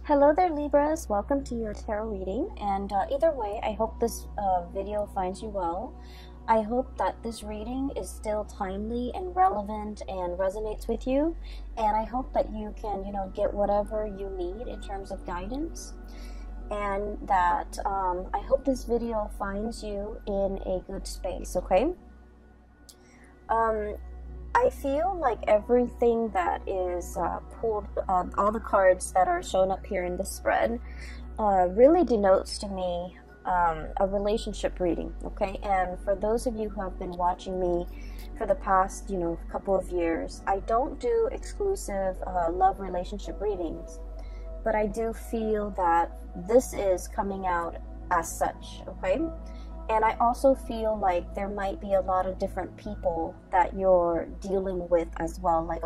Hello there, Libras. Welcome to your tarot reading. And either way, I hope this video finds you well. I hope that this reading is still timely and relevant and resonates with you. And I hope that you can, get whatever you need in terms of guidance. And that I hope this video finds you in a good space, okay? I feel like everything that is pulled, all the cards that are shown up here in the spread, really denotes to me a relationship reading, okay? And for those of you who have been watching me for the past, couple of years, I don't do exclusive love relationship readings, but I do feel that this is coming out as such, okay? And I also feel like there might be a lot of different people that you're dealing with as well, like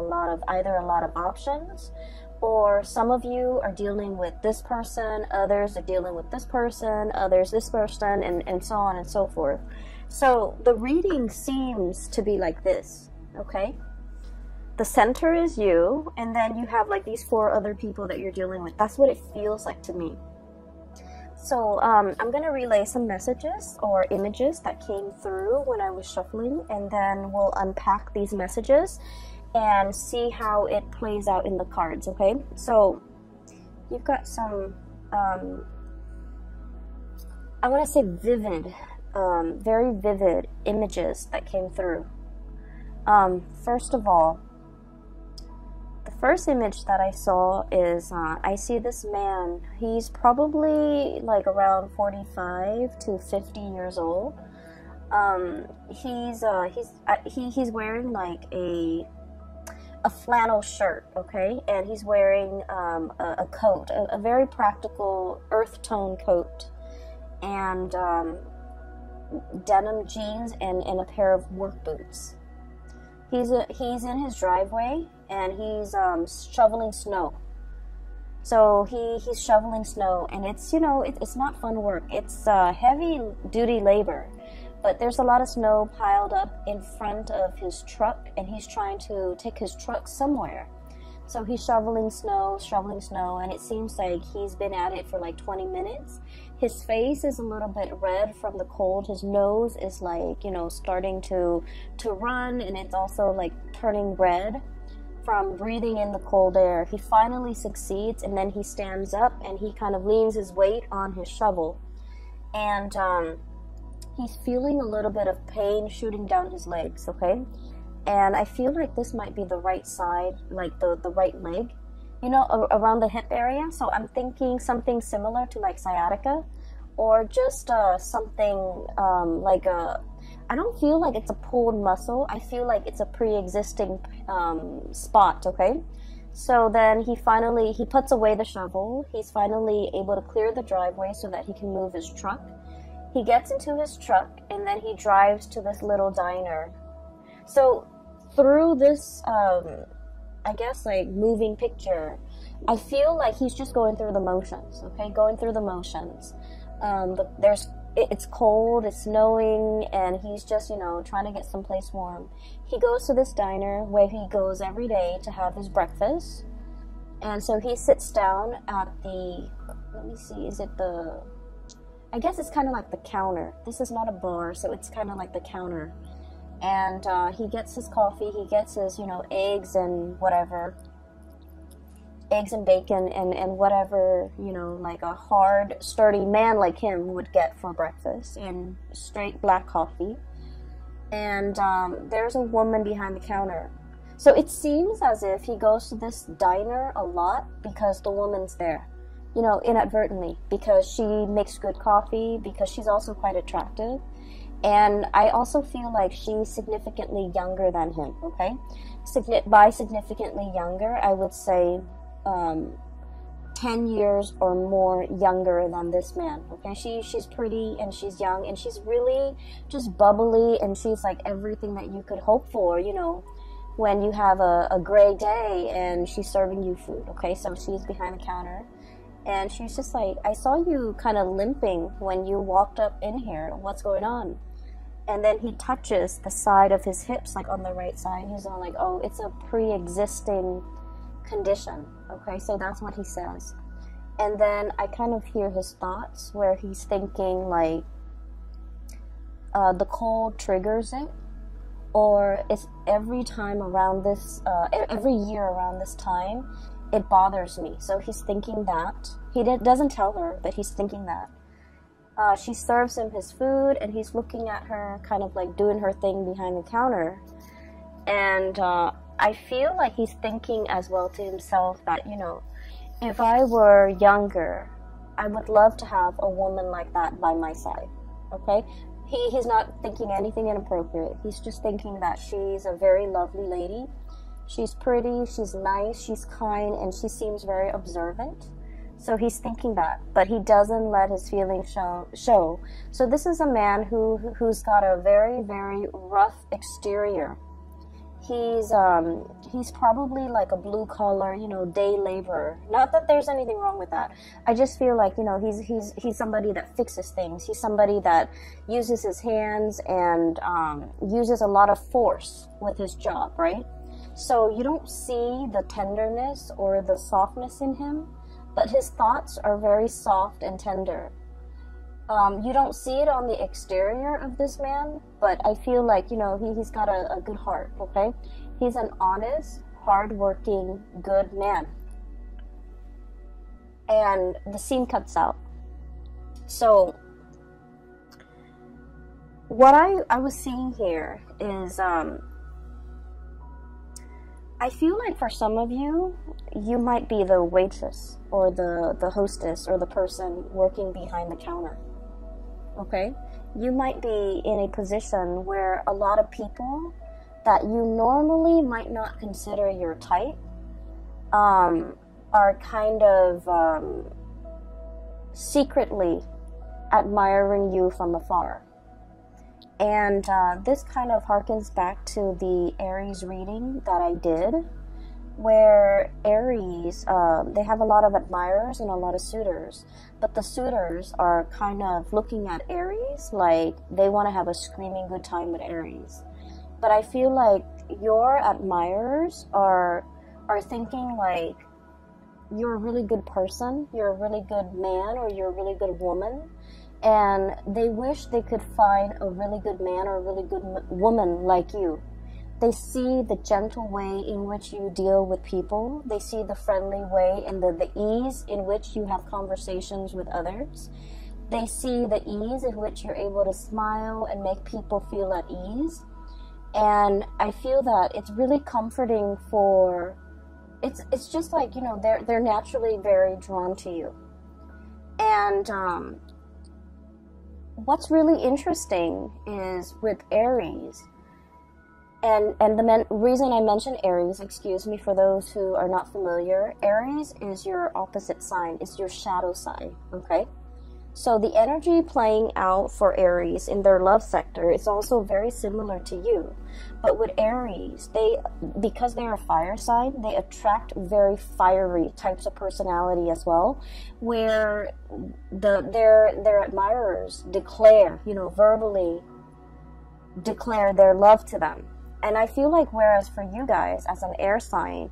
either a lot of options, or some of you are dealing with this person, others are dealing with this person, others this person, and so on and so forth. So the reading seems to be like this, okay? The center is you, and then you have like these 4 other people that you're dealing with. That's what it feels like to me. So I'm going to relay some messages or images that came through when I was shuffling, and then we'll unpack these messages and see how it plays out in the cards, okay? So you've got some, I want to say vivid, very vivid images that came through. First of all, the first image that I saw is, I see this man. He's probably like around 45 to 50 years old. He's wearing like a flannel shirt, okay? And he's wearing a coat, a very practical earth tone coat, and denim jeans and a pair of work boots. He's in his driveway, and he's shoveling snow. So he's shoveling snow, and it's it's not fun work. It's heavy duty labor, but there's a lot of snow piled up in front of his truck, and he's trying to take his truck somewhere. So he's shoveling snow, and it seems like he's been at it for like 20 minutes. His face is a little bit red from the cold. His nose is like, starting to run, and it's also like turning red from breathing in the cold air. He finally succeeds, and then he stands up and he kind of leans his weight on his shovel, and he's feeling a little bit of pain shooting down his legs, okay? And I feel like this might be the right side, like the right leg, around the hip area. So I'm thinking something similar to like sciatica, or just something like I don't feel like it's a pulled muscle. I feel like it's a pre-existing spot, okay? So then he puts away the shovel. He's finally able to clear the driveway so that he can move his truck. He gets into his truck, and then he drives to this little diner. So through this, I guess, like, moving picture, I feel like he's just going through the motions, okay? Going through the motions. It's cold, it's snowing, and he's just, trying to get someplace warm. He goes to this diner where he goes every day to have his breakfast. And so he sits down at the, let me see, I guess it's kind of like the counter. This is not a bar, so it's kind of like the counter. And he gets his coffee, he gets his, eggs and whatever. Eggs and bacon and whatever, like a hard, sturdy man like him would get for breakfast, and straight black coffee. And there's a woman behind the counter. So it seems as if he goes to this diner a lot because the woman's there, inadvertently, because she makes good coffee, because she's also quite attractive. And I also feel like she's significantly younger than him, okay? By significantly younger, I would say 10 years or more younger than this man, okay? She's pretty, and she's young, and she's really just bubbly, and she's like everything that you could hope for, when you have a gray day and she's serving you food, okay? So she's behind the counter, and she's just like, I saw you kind of limping when you walked up in here. What's going on? And then he touches the side of his hips, like on the right side. He's all like, oh, it's a pre-existing condition, okay? So that's what he says. And then I kind of hear his thoughts where he's thinking like the cold triggers it, or it's every time around this, every year around this time, it bothers me. So he's thinking that. He doesn't tell her, but he's thinking that. She serves him his food, and he's looking at her, kind of like doing her thing behind the counter. And I feel like he's thinking as well to himself that, you know, if I were younger, I would love to have a woman like that by my side, okay? He's not thinking anything inappropriate. He's just thinking that she's a very lovely lady. She's pretty, she's nice, she's kind, and she seems very observant. So he's thinking that, but he doesn't let his feelings show. So this is a man who's got a very, very rough exterior. He's probably like a blue collar, you know, day laborer. Not that there's anything wrong with that. I just feel like, you know, he's somebody that fixes things. He's somebody that uses his hands and uses a lot of force with his job, right? So you don't see the tenderness or the softness in him, but his thoughts are very soft and tender. You don't see it on the exterior of this man, but I feel like, you know, he's got a good heart, okay? He's an honest, hardworking, good man. And the scene cuts out. So, what I was seeing here is, I feel like for some of you, you might be the waitress or the hostess or the person working behind the counter. Okay, you might be in a position where a lot of people that you normally might not consider your type are kind of secretly admiring you from afar. And this kind of harkens back to the Aries reading that I did, where Aries, they have a lot of admirers and a lot of suitors, but the suitors are kind of looking at Aries like they want to have a screaming good time with Aries. But I feel like your admirers are thinking like you're a really good person, you're a really good man, or you're a really good woman, and they wish they could find a really good man or a really good woman like you. They see the gentle way in which you deal with people. They see the friendly way and the ease in which you have conversations with others. They see the ease in which you're able to smile and make people feel at ease. And I feel that it's really comforting for, it's just like, you know, they're naturally very drawn to you. And what's really interesting is with Aries, and the reason I mention Aries, excuse me for those who are not familiar, Aries is your opposite sign, it's your shadow sign, okay? So the energy playing out for Aries in their love sector is also very similar to you. But with Aries, because they're a fire sign, they attract very fiery types of personality as well, where their admirers declare, you know, verbally declare their love to them. And I feel like whereas for you guys as an air sign,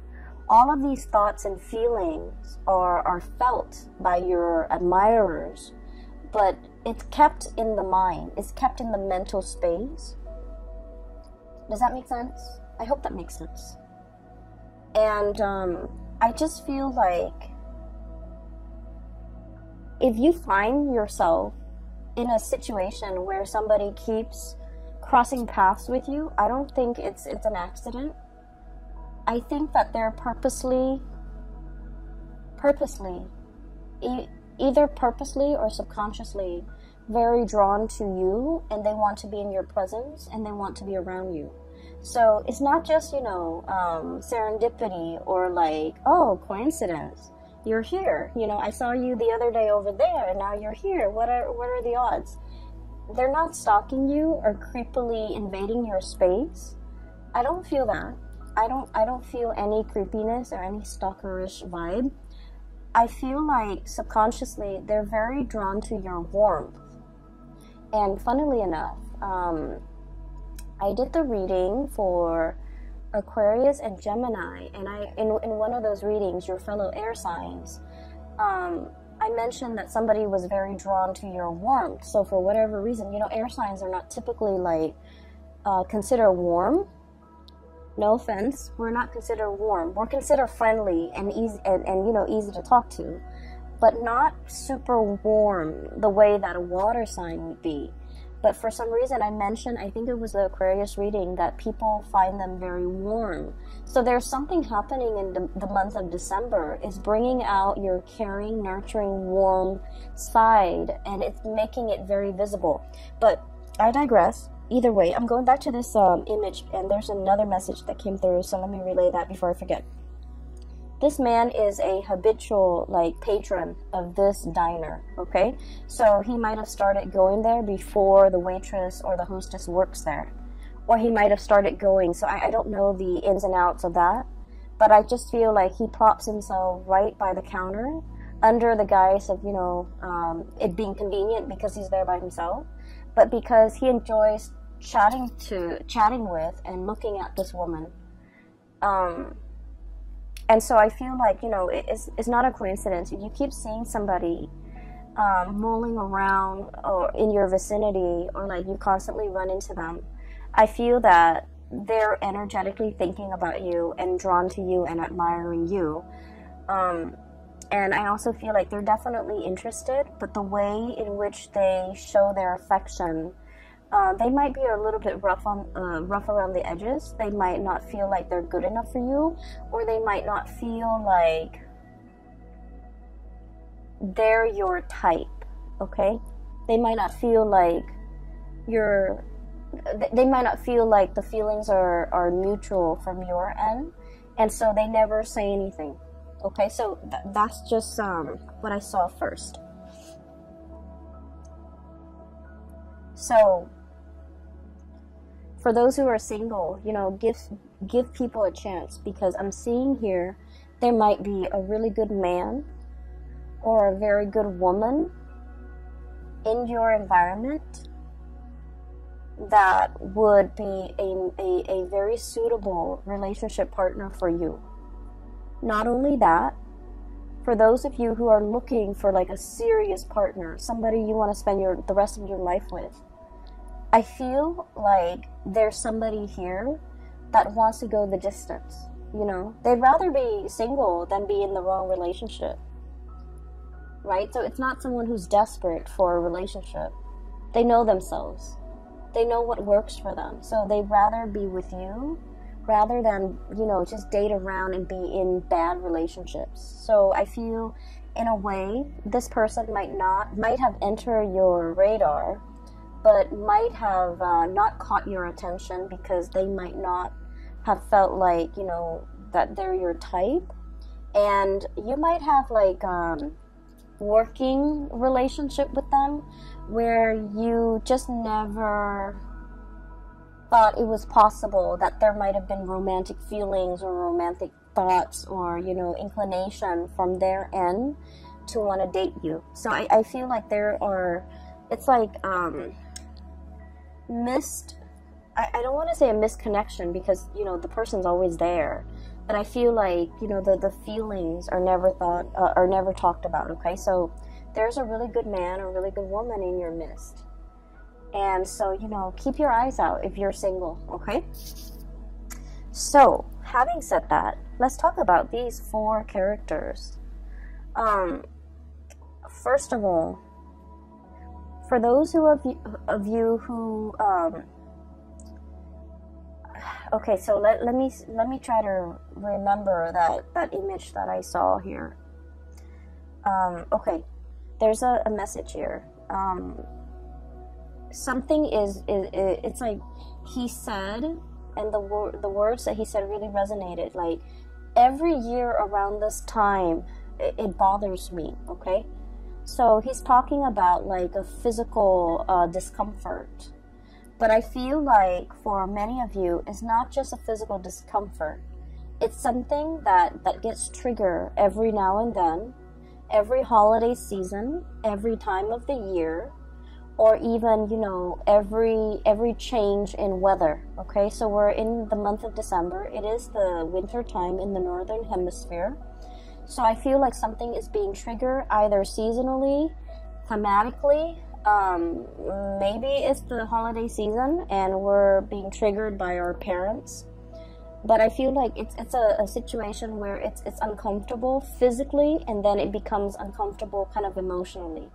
all of these thoughts and feelings are felt by your admirers, but it's kept in the mind, it's kept in the mental space. Does that make sense? I hope that makes sense. And I just feel like if you find yourself in a situation where somebody keeps crossing paths with you, I don't think it's an accident. I think that they're purposely, either purposely or subconsciously, very drawn to you, and they want to be in your presence and they want to be around you. So it's not just, you know, serendipity or like, oh, coincidence. You're here. You know, I saw you the other day over there and now you're here. What are the odds? They're not stalking you or creepily invading your space. I don't feel that. I don't feel any creepiness or any stalkerish vibe. I feel like subconsciously they're very drawn to your warmth. And funnily enough, I did the reading for Aquarius and Gemini, and in one of those readings, your fellow air signs, I mentioned that somebody was very drawn to your warmth. So for whatever reason, you know, air signs are not typically like considered warm. No offense, we're not considered warm. We're considered friendly and easy, and you know, easy to talk to, but not super warm the way that a water sign would be. But for some reason, I mentioned, I think it was the Aquarius reading, that people find them very warm. So there's something happening in the month of December. It's bringing out your caring, nurturing, warm side, and it's making it very visible. But I digress. Either way, I'm going back to this image, and there's another message that came through, so let me relay that before I forget. This man is a habitual, like, patron of this diner, okay? So he might have started going there before the waitress or the hostess works there. Or he might have started going, so I don't know the ins and outs of that. But I just feel like he plops himself right by the counter under the guise of, you know, it being convenient because he's there by himself. But because he enjoys chatting with and looking at this woman. And so I feel like, you know, it's not a coincidence. If you keep seeing somebody mulling around or in your vicinity, or like you constantly run into them, I feel that they're energetically thinking about you and drawn to you and admiring you. And I also feel like they're definitely interested, but the way in which they show their affection, they might be a little bit rough around the edges. They might not feel like they're good enough for you, or they might not feel like they're your type, okay? They might not feel like they might not feel like the feelings are mutual from your end, and so they never say anything, okay? So that's just what I saw first. So for those who are single, you know, give people a chance, because I'm seeing here there might be a really good man or a very good woman in your environment that would be a very suitable relationship partner for you. Not only that, for those of you who are looking for like a serious partner, somebody you want to spend the rest of your life with, I feel like there's somebody here that wants to go the distance, you know? They'd rather be single than be in the wrong relationship, right? So it's not someone who's desperate for a relationship. They know themselves. They know what works for them. So they'd rather be with you rather than, you know, just date around and be in bad relationships. So I feel, in a way, this person might have entered your radar, but might have not caught your attention because they might not have felt like, you know, that they're your type. And you might have like working relationship with them where you just never thought it was possible that there might have been romantic feelings or romantic thoughts or, you know, inclination from their end to want to date you. So I feel like it's like I don't want to say a misconnection because, you know, the person's always there, but I feel like, you know, the feelings are never talked about, okay? So there's a really good man or really good woman in your midst, and so, you know, keep your eyes out if you're single, okay? So having said that, let's talk about these 4 characters. First of all, for those of you who okay, so let me try to remember that image that I saw here. Okay, there's a message here. Something it's like he said, and the words that he said really resonated. Like, every year around this time, it bothers me. Okay. So he's talking about like a physical discomfort. But I feel like for many of you, it's not just a physical discomfort. It's something that gets triggered every now and then, every holiday season, every time of the year, or even, you know, every change in weather. Okay, so we're in the month of December. It is the winter time in the northern hemisphere. So I feel like something is being triggered either seasonally, thematically. Maybe it's the holiday season and we're being triggered by our parents. But I feel like it's a situation where it's uncomfortable physically, and then it becomes uncomfortable kind of emotionally.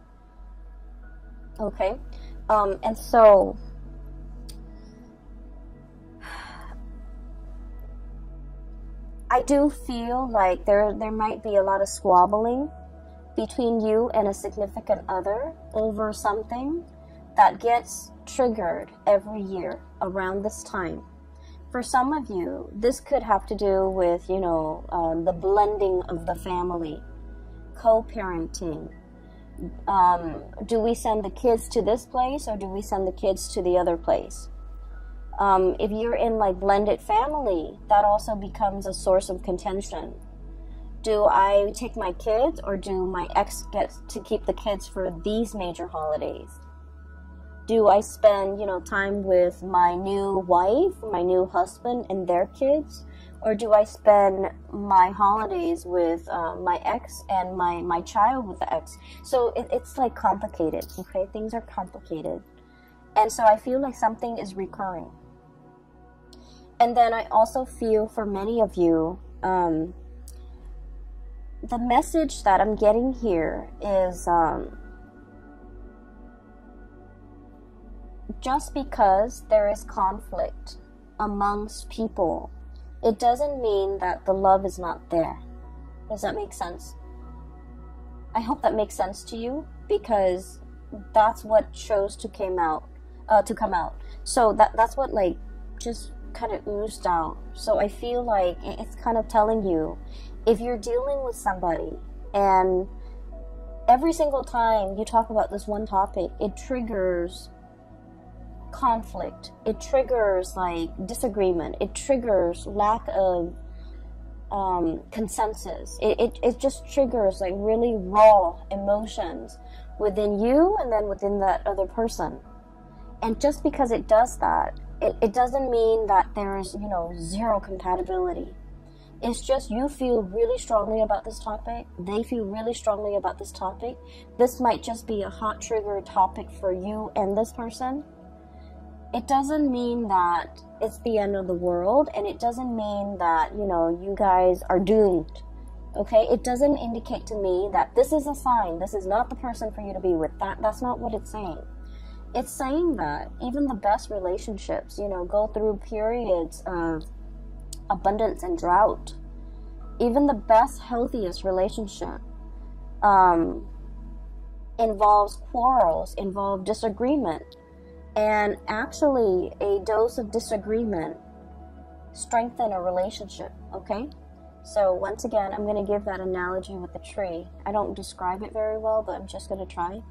Okay? And so I do feel like there might be a lot of squabbling between you and a significant other over something that gets triggered every year around this time. For some of you, this could have to do with, you know, the blending of the family, co-parenting. Do we send the kids to this place or do we send the kids to the other place? If you're in like blended family, that also becomes a source of contention. Do I take my kids or do my ex get to keep the kids for these major holidays? Do I spend, you know, time with my new wife, my new husband and their kids? Or do I spend my holidays with my ex and my child with the ex? So it's like complicated, okay? Things are complicated. And so I feel like something is recurring. And then I also feel for many of you, the message that I'm getting here is just because there is conflict amongst people, it doesn't mean that the love is not there. Does that make sense? I hope that makes sense to you, because that's what chose to come out. So that's what like just kind of oozed out. So I feel like it's kind of telling you, if you're dealing with somebody and every single time you talk about this one topic, it triggers conflict, it triggers like disagreement, it triggers lack of consensus, it just triggers like really raw emotions within you and then within that other person. And just because it does that, it doesn't mean that there's, you know, zero compatibility. It's just you feel really strongly about this topic, they feel really strongly about this topic. This might just be a hot trigger topic for you and this person. It doesn't mean that it's the end of the world, and it doesn't mean that, you know, you guys are doomed. Okay? It doesn't indicate to me that this is a sign, this is not the person for you to be with. That's not what it's saying. It's saying that even the best relationships, you know, go through periods of abundance and drought. Even the best, healthiest relationship involves quarrels, involves disagreement. And actually, a dose of disagreement strengthens a relationship, okay? So once again, I'm going to give that analogy with the tree. I don't describe it very well, but I'm just going to try.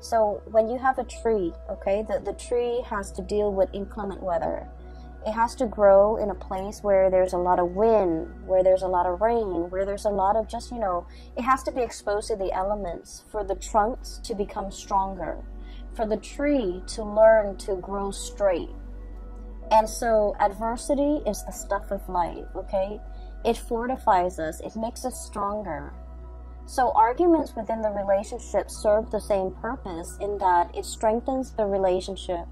So when you have a tree, okay, the tree has to deal with inclement weather. It has to grow in a place where there's a lot of wind, where there's a lot of rain, where there's a lot of just, you know, it has to be exposed to the elements for the trunks to become stronger, for the tree to learn to grow straight. And so adversity is the stuff of life, okay? It fortifies us, it makes us stronger. So arguments within the relationship serve the same purpose in that it strengthens the relationship.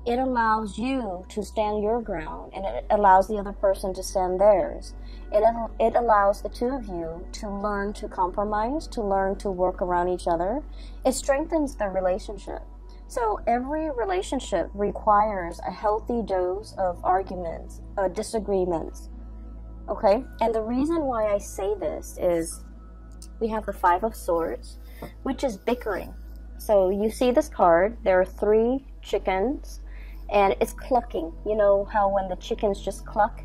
It allows you to stand your ground, and it allows the other person to stand theirs. It allows the two of you to learn to compromise, to learn to work around each other. It strengthens the relationship. So every relationship requires a healthy dose of arguments, disagreements. Okay? And the reason why I say this is we have the Five of Swords, which is bickering. So you see this card, there are 3 chickens, and it's clucking. You know how when the chickens just cluck?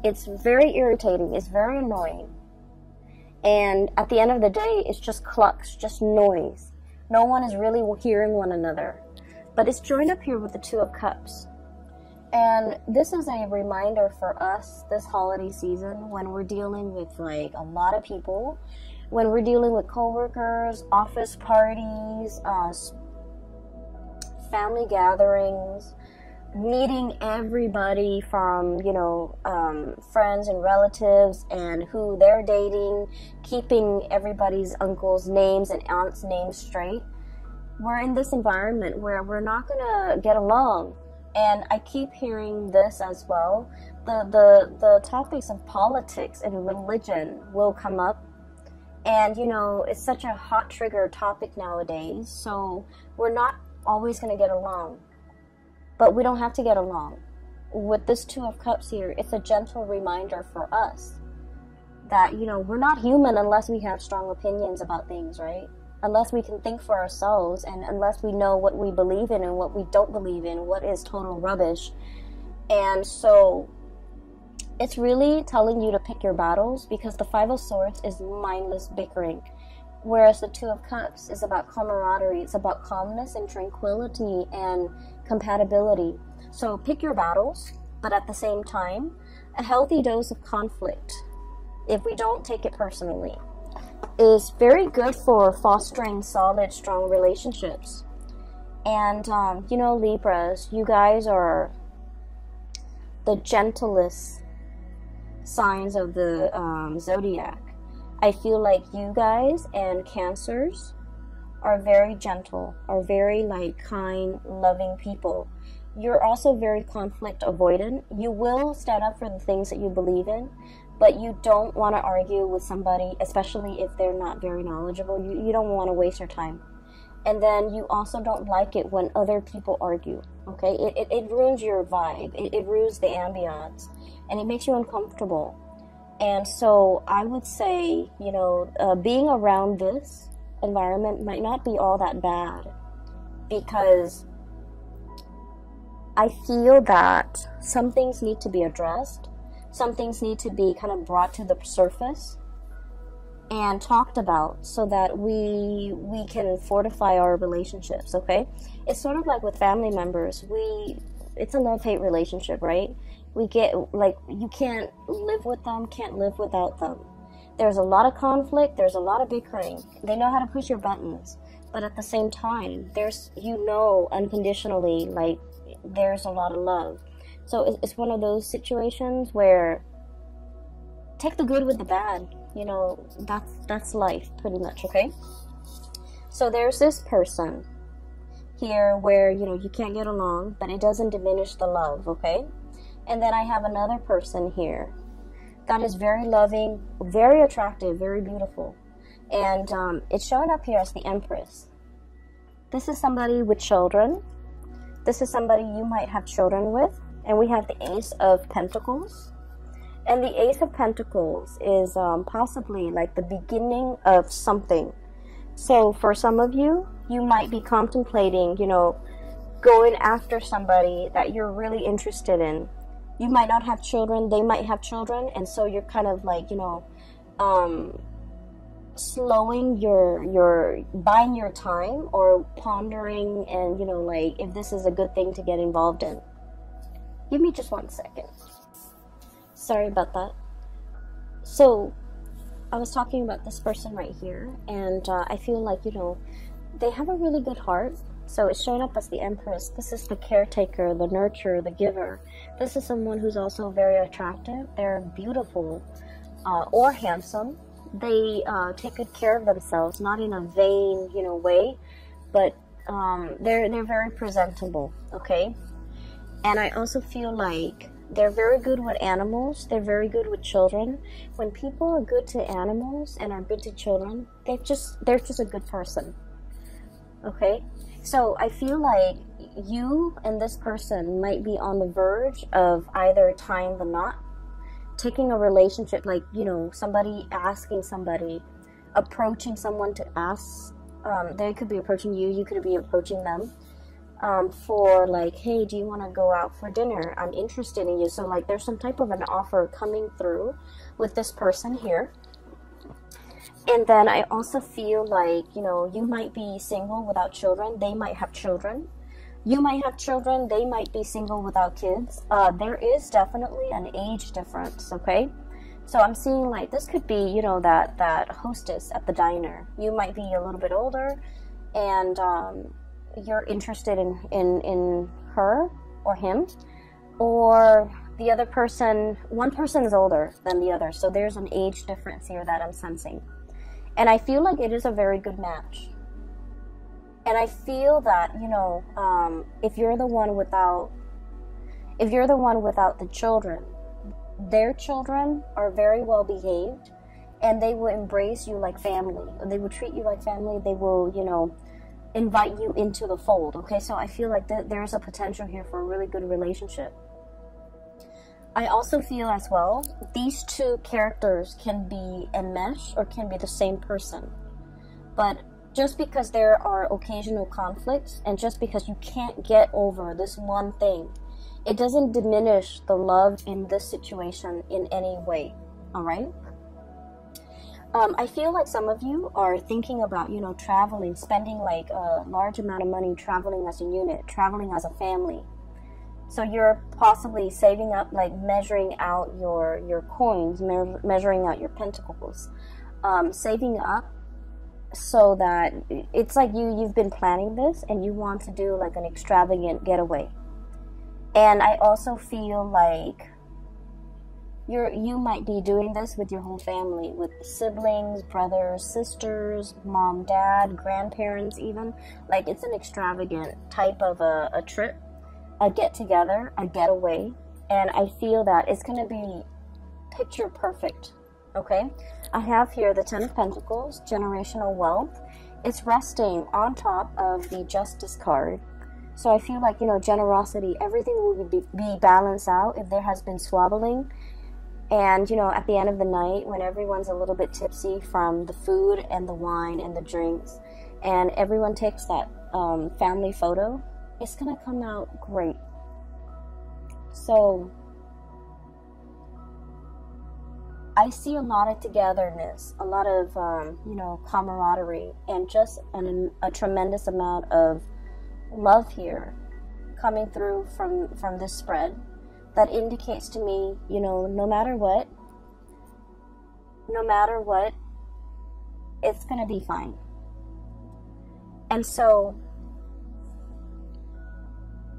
It's very irritating, it's very annoying. And at the end of the day, it's just clucks, just noise. No one is really hearing one another. But it's joined up here with the Two of Cups. And this is a reminder for us this holiday season when we're dealing with like a lot of people, when we're dealing with coworkers, office parties, family gatherings, meeting everybody from, you know, friends and relatives and who they're dating, keeping everybody's uncles' names and aunts' names straight. We're in this environment where we're not gonna get along. And I keep hearing this as well. The topics of politics and religion will come up. And, you know, it's such a hot trigger topic nowadays. So we're not always going to get along. But we don't have to get along. With this Two of Cups here, it's a gentle reminder for us that, you know, we're not human unless we have strong opinions about things, right? Unless we can think for ourselves, and unless we know what we believe in and what we don't believe in, what is total rubbish. And so it's really telling you to pick your battles, because the Five of Swords is mindless bickering, whereas the Two of Cups is about camaraderie. It's about calmness and tranquility and compatibility. So pick your battles, but at the same time, a healthy dose of conflict, if we don't take it personally, is very good for fostering solid, strong relationships. And, you know, Libras, you guys are the gentlest signs of the zodiac. I feel like you guys and Cancers are very gentle, are very like kind, loving people. You're also very conflict avoidant. You will stand up for the things that you believe in, but you don't want to argue with somebody, especially if they're not very knowledgeable. You don't want to waste your time. And then you also don't like it when other people argue, okay? It ruins your vibe. It ruins the ambiance, and it makes you uncomfortable. And so I would say, you know, being around this environment might not be all that bad, because I feel that some things need to be addressed. Some things need to be kind of brought to the surface and talked about, so that we can fortify our relationships, okay? It's sort of like with family members. It's a love-hate relationship, right? We get, like, you can't live with them, can't live without them. There's a lot of conflict, there's a lot of bickering. They know how to push your buttons, but at the same time, there's, you know, unconditionally, like, there's a lot of love. So it's one of those situations where take the good with the bad. You know, that's life, pretty much, okay? So there's this person here where, you know, you can't get along, but it doesn't diminish the love, okay? And then I have another person here that is very loving, very attractive, very beautiful. And it's showing up here as the Empress. This is somebody with children. This is somebody you might have children with. And we have the Ace of Pentacles. And the Ace of Pentacles is possibly like the beginning of something. So for some of you, you might be contemplating, you know, going after somebody that you're really interested in. You might not have children, they might have children, and so you're kind of like, you know, slowing buying your time, or pondering, and, you know, like, if this is a good thing to get involved in. Give me just 1 second. Sorry about that. So I was talking about this person right here, and I feel like, you know, they have a really good heart. So it's showing up as the Empress. This is the caretaker, the nurturer, the giver. This is someone who's also very attractive. They're beautiful or handsome. They take good care of themselves, not in a vain, you know, way, but they're very presentable, okay? And I also feel like they're very good with animals. They're very good with children. When people are good to animals and are good to children, they're just a good person, okay? So I feel like you and this person might be on the verge of either tying the knot, taking a relationship, like, you know, somebody asking somebody, approaching someone to ask. They could be approaching you, you could be approaching them, for like, hey, do you want to go out for dinner? I'm interested in you. So like, there's some type of an offer coming through with this person here. And then I also feel like, you know, you might be single without children. They might have children. You might have children. They might be single without kids. There is definitely an age difference, okay? So I'm seeing like this could be, you know, that hostess at the diner. You might be a little bit older, and you're interested in her, or him, or the other person, one person is older than the other, so there's an age difference here that I'm sensing. And I feel like it is a very good match. And I feel that, you know, if you're the one without the children, their children are very well behaved, and they will embrace you like family. They will treat you like family. They will, you know, invite you into the fold. Okay, so I feel like there's a potential here for a really good relationship. I also feel as well, these two characters can be a mesh or can be the same person. But just because there are occasional conflicts, and just because you can't get over this one thing, it doesn't diminish the love in this situation in any way. All right? I feel like some of you are thinking about, you know, traveling, spending like a large amount of money traveling as a unit, traveling as a family. So you're possibly saving up, like measuring out your coins, measuring out your pentacles, saving up so that it's like you've been planning this and you want to do like an extravagant getaway. And I also feel like you might be doing this with your whole family, with siblings, brothers, sisters, mom, dad, grandparents even. Like it's an extravagant type of a trip, a get-together, a getaway. And I feel that it's going to be picture perfect, okay? I have here the Ten of Pentacles, generational wealth. It's resting on top of the Justice card. So I feel like, you know, generosity, everything will be balanced out if there has been squabbling. And, you know, at the end of the night, when everyone's a little bit tipsy from the food and the wine and the drinks, and everyone takes that family photo, it's going to come out great. So I see a lot of togetherness, a lot of, you know, camaraderie, and just a tremendous amount of love here coming through from this spread. That indicates to me, you know, no matter what, it's going to be fine. And so,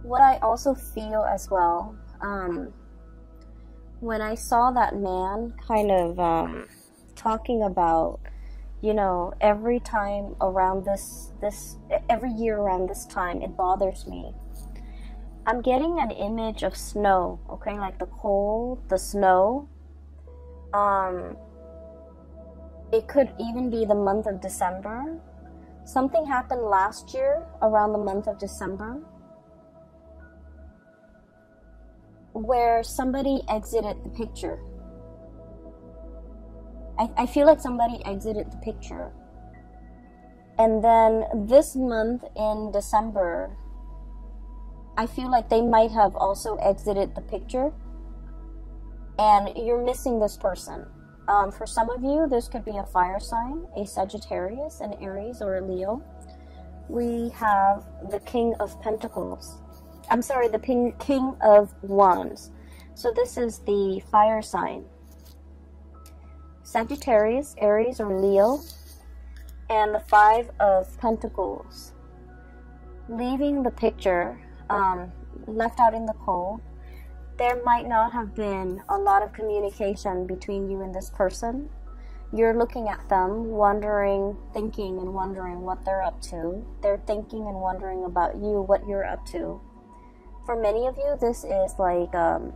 what I also feel as well, when I saw that man kind of talking about, you know, every time around every year around this time, it bothers me. I'm getting an image of snow, okay, like the cold, the snow. It could even be the month of December. Something happened last year around the month of December where somebody exited the picture. I feel like somebody exited the picture. And then this month in December, I feel like they might have also exited the picture, and you're missing this person. For some of you, this could be a fire sign, a Sagittarius, an Aries, or a Leo. We have the King of Pentacles. I'm sorry, the King of Wands. So this is the fire sign. Sagittarius, Aries, or Leo, and the Five of Pentacles. Leaving the picture, left out in the cold, there might not have been a lot of communication between you and this person. You're looking at them, thinking and wondering what they're up to. They're thinking and wondering about you, what you're up to. For many of you, this is like a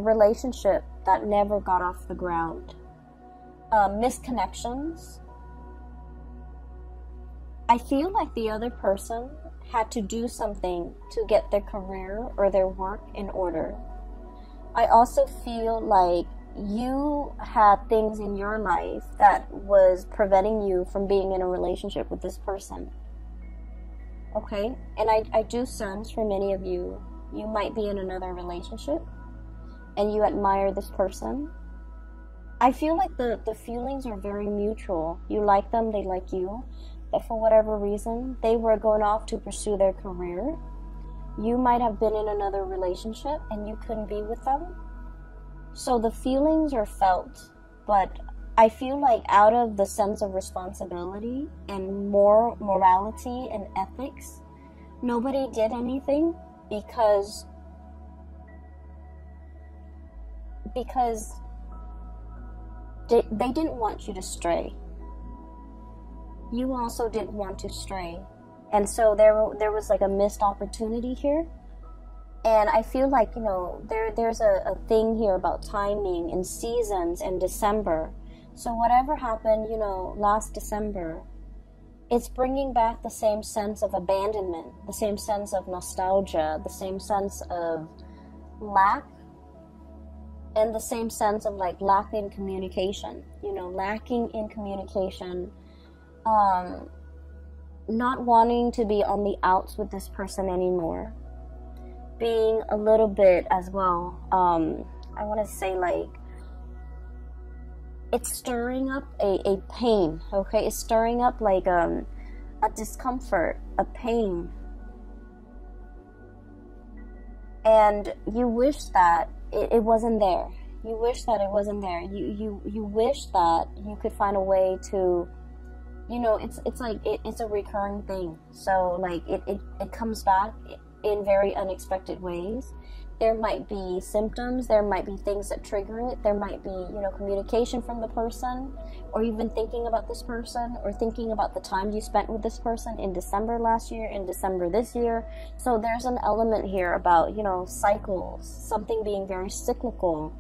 relationship that never got off the ground. Misconnections. I feel like the other person had to do something to get their career or their work in order. I also feel like you had things in your life that was preventing you from being in a relationship with this person. Okay? And I do sense for many of you, you might be in another relationship and you admire this person. I feel like the feelings are very mutual. You like them, they like you. But for whatever reason, they were going off to pursue their career. You might have been in another relationship and you couldn't be with them. So the feelings are felt, but I feel like out of the sense of responsibility and more morality and ethics, nobody did anything because because they didn't want you to stray. You also didn't want to stray. And so there was like a missed opportunity here. And I feel like, you know, there's a thing here about timing and seasons and December. So whatever happened, you know, last December, it's bringing back the same sense of abandonment, the same sense of nostalgia, the same sense of lack, and the same sense of like lacking communication, you know, lacking in communication, not wanting to be on the outs with this person anymore, being a little bit as well, I want to say like, it's stirring up a pain, okay? It's stirring up like a discomfort, a pain. And you wish that it wasn't there. You wish that it wasn't there. You wish that you could find a way to, you know, it's like it's a recurring thing. So like it comes back in very unexpected ways. There might be symptoms, there might be things that trigger it, there might be, you know, communication from the person, or you've been thinking about this person, or thinking about the time you spent with this person in December last year, in December this year. So there's an element here about, you know, cycles, something being very cyclical.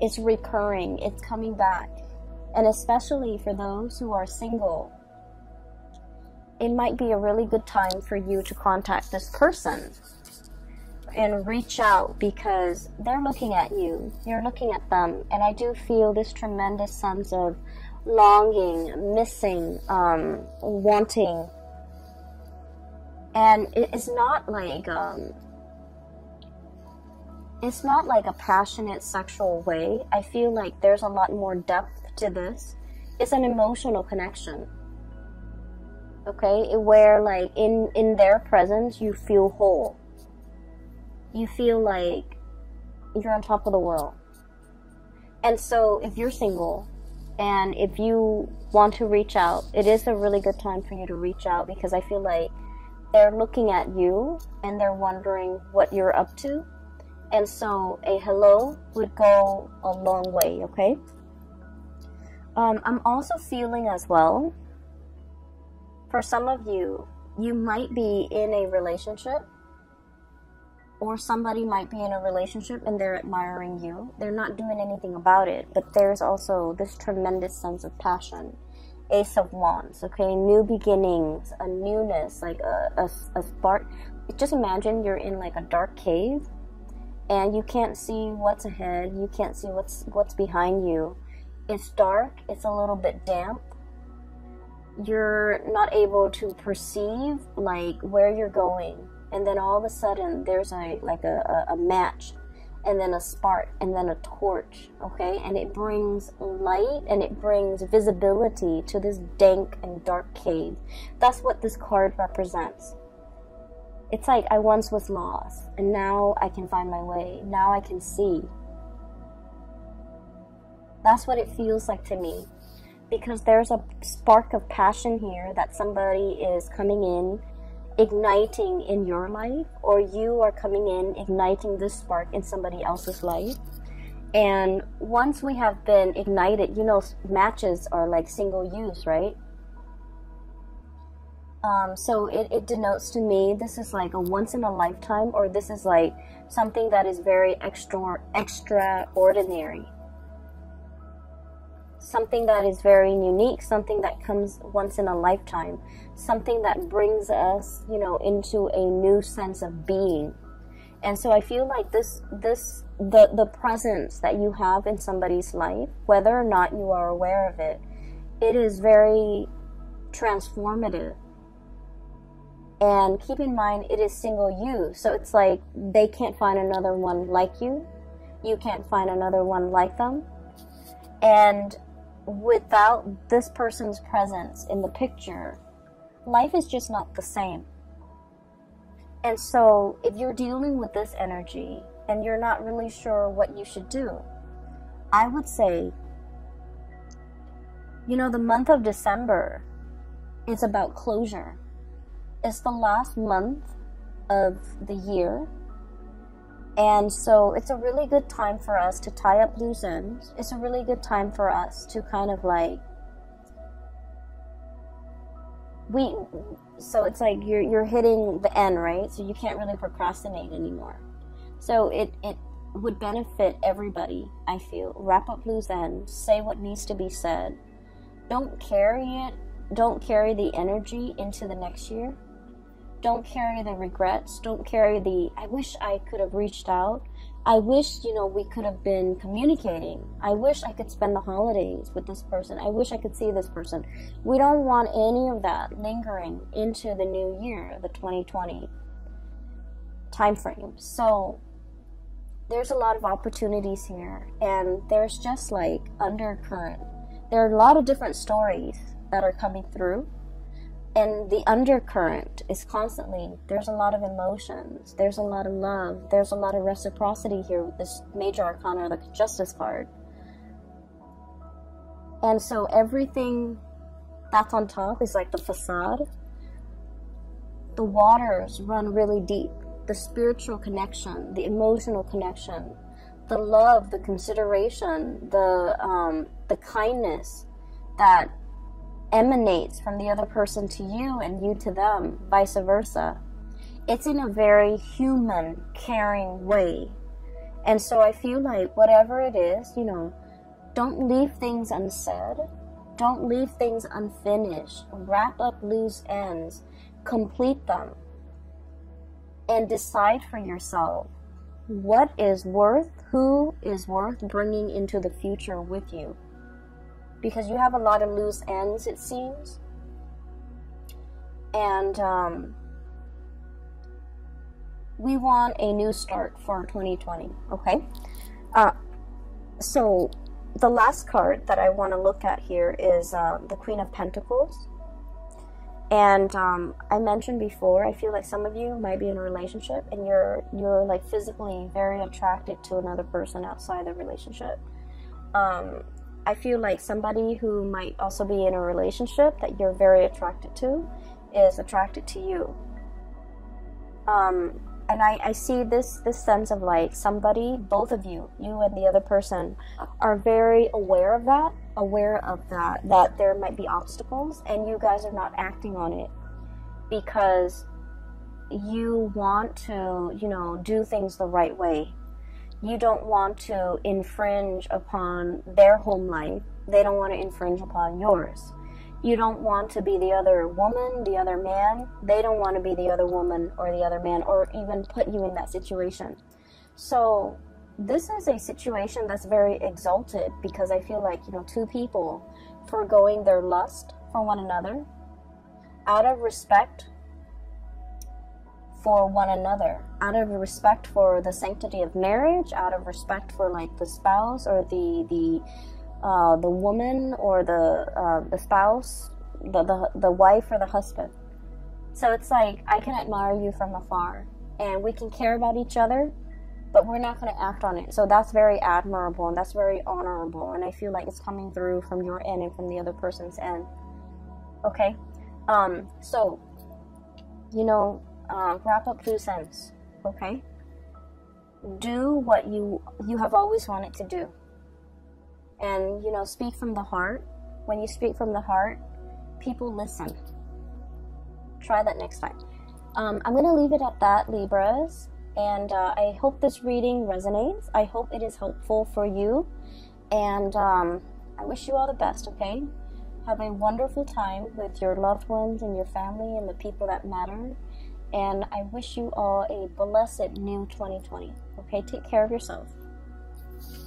It's recurring, it's coming back. And especially for those who are single, it might be a really good time for you to contact this person and reach out, because they're looking at you, you're looking at them, and I do feel this tremendous sense of longing, missing, wanting. And it's not like a passionate sexual way. I feel like there's a lot more depth to this. It's an emotional connection, okay, where like in their presence you feel whole. You feel like you're on top of the world. And so if you're single and if you want to reach out, it is a really good time for you to reach out, because I feel like they're looking at you and they're wondering what you're up to. And so a hello would go a long way, okay? I'm also feeling as well, for some of you, you might be in a relationship, or somebody might be in a relationship and they're admiring you. They're not doing anything about it, but there's also this tremendous sense of passion. Ace of Wands, okay? New beginnings, a newness, like a spark. Just imagine you're in like a dark cave and you can't see what's ahead. You can't see what's behind you. It's dark. It's a little bit damp. You're not able to perceive like where you're going. And then all of a sudden, there's a match, and then a spark, and then a torch, okay? And it brings light, and it brings visibility to this dank and dark cave. That's what this card represents. It's like, I once was lost, and now I can find my way. Now I can see. That's what it feels like to me. Because there's a spark of passion here that somebody is coming in, igniting in your life, or you are coming in igniting this spark in somebody else's life. And once we have been ignited, you know, matches are like single use, right? So it denotes to me this is like a once in a lifetime, or this is like something that is very extraordinary, something that is very unique, something that comes once in a lifetime, something that brings us, you know, into a new sense of being. And so I feel like the presence that you have in somebody's life, whether or not you are aware of it, it is very transformative. And keep in mind, it is single use. So it's like they can't find another one like you. You can't find another one like them. And without this person's presence in the picture, life is just not the same. And so if you're dealing with this energy and you're not really sure what you should do, I would say, you know, the month of December is about closure. It's the last month of the year. And so it's a really good time for us to tie up loose ends. It's a really good time for us to kind of like, so it's like you're hitting the end, right? So you can't really procrastinate anymore. So it would benefit everybody, I feel. Wrap up loose ends. Say what needs to be said. Don't carry it. Don't carry the energy into the next year. Don't carry the regrets. Don't carry the, I wish I could have reached out. I wish, we could have been communicating. I wish I could spend the holidays with this person. I wish I could see this person. We don't want any of that lingering into the new year, the 2020 time frame. So there's a lot of opportunities here, and there's just like undercurrent. There are a lot of different stories that are coming through. And the undercurrent is constantly, there's a lot of emotions, there's a lot of love, there's a lot of reciprocity here with this major arcana, the Justice card. And so everything that's on top is like the facade. The waters run really deep. The spiritual connection, the emotional connection, the love, the consideration, the kindness that emanates from the other person to you and you to them, vice versa. It's in a very human, caring way. And so I feel like whatever it is, don't leave things unsaid. Don't leave things unfinished. Wrap up loose ends. Complete them. And decide for yourself what is worth, who is worth bringing into the future with you. Because you have a lot of loose ends, it seems. And we want a new start for 2020, okay? So the last card that I want to look at here is the Queen of Pentacles. And I mentioned before, I feel like some of you might be in a relationship and you're like physically very attracted to another person outside the relationship. I feel like somebody who might also be in a relationship that you're very attracted to is attracted to you. And I see this sense of like somebody, both of you and the other person, are very aware of that there might be obstacles, and you guys are not acting on it because you want to, do things the right way. You don't want to infringe upon their home life. They don't want to infringe upon yours. You don't want to be the other woman, the other man. They don't want to be the other woman or the other man, or even put you in that situation. So this is a situation that's very exalted, because I feel like, two people foregoing their lust for one another out of respect for one another, out of respect for the sanctity of marriage, out of respect for like the spouse or the woman or the spouse, the wife or the husband. So it's like, I can admire you from afar, and we can care about each other, but we're not going to act on it. So that's very admirable, and that's very honorable, and I feel like it's coming through from your end and from the other person's end. Okay, so wrap up loose ends. Okay, do what you have always wanted to do, and speak from the heart. When you speak from the heart, people listen. Try that next time. I'm going to leave it at that, Libras, and I hope this reading resonates. I hope it is helpful for you, and I wish you all the best. Okay, have a wonderful time with your loved ones and your family and the people that matter. And I wish you all a blessed new 2020. Okay, take care of yourself.